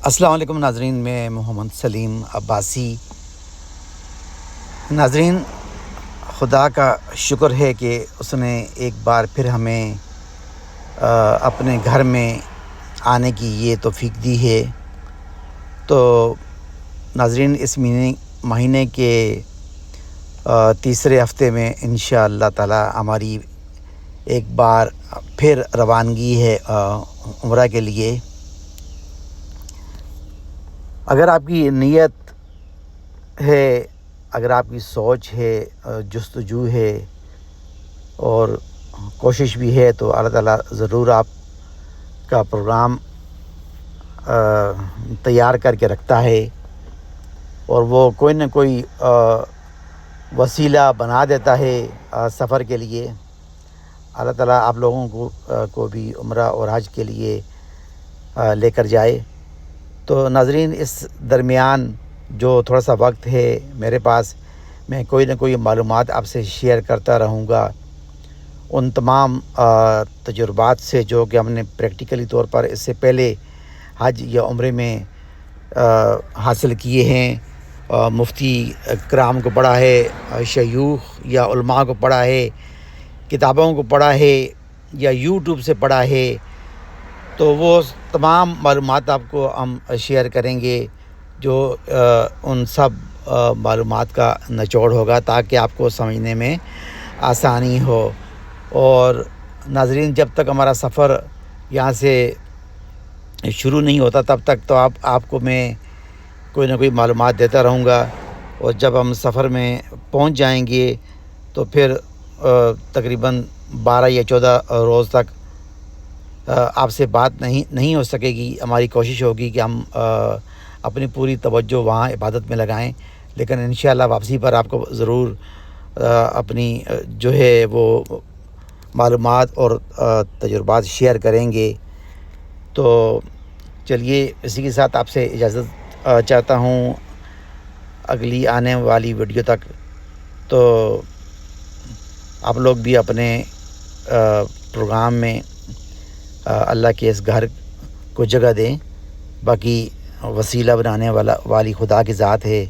السلام علیکم ناظرین، میں محمد سلیم عباسی۔ ناظرین، خدا کا شکر ہے کہ اس نے ایک بار پھر ہمیں اپنے گھر میں آنے کی یہ توفیق دی ہے۔ تو ناظرین، اس مہینے کے تیسرے ہفتے میں انشاءاللہ تعالی ہماری ایک بار پھر روانگی ہے عمرہ کے لیے۔ اگر آپ کی نیت ہے، اگر آپ کی سوچ ہے، جستجو ہے اور کوشش بھی ہے، تو اللہ تعالیٰ ضرور آپ کا پروگرام تیار کر کے رکھتا ہے، اور وہ کوئی نہ کوئی وسیلہ بنا دیتا ہے سفر کے لیے۔ اللہ تعالیٰ آپ لوگوں کو بھی عمرہ اور حج کے لیے لے کر جائے۔ تو ناظرین، اس درمیان جو تھوڑا سا وقت ہے میرے پاس، میں کوئی نہ کوئی معلومات آپ سے شیئر کرتا رہوں گا، ان تمام تجربات سے جو کہ ہم نے پریکٹیکلی طور پر اس سے پہلے حج یا عمرے میں حاصل کیے ہیں۔ مفتی کرام کو پڑھا ہے، شیوخ یا علماء کو پڑھا ہے، کتابوں کو پڑھا ہے یا یوٹیوب سے پڑھا ہے، تو وہ تمام معلومات آپ کو ہم شیئر کریں گے، جو ان سب معلومات کا نچوڑ ہوگا، تاکہ آپ کو سمجھنے میں آسانی ہو۔ اور ناظرین، جب تک ہمارا سفر یہاں سے شروع نہیں ہوتا، تب تک تو آپ کو میں کوئی نہ کوئی معلومات دیتا رہوں گا، اور جب ہم سفر میں پہنچ جائیں گے تو پھر تقریباً 12 یا 14 روز تک آپ سے بات نہیں ہو سکے گی۔ ہماری کوشش ہوگی کہ ہم اپنی پوری توجہ وہاں عبادت میں لگائیں، لیکن انشاءاللہ واپسی پر آپ کو ضرور اپنی جو ہے وہ معلومات اور تجربات شیئر کریں گے۔ تو چلیے، اسی کے ساتھ آپ سے اجازت چاہتا ہوں اگلی آنے والی ویڈیو تک۔ تو آپ لوگ بھی اپنے پروگرام میں اللہ کے اس گھر کو جگہ دیں۔ باقی وسیلہ بنانے والی خدا کی ذات ہے،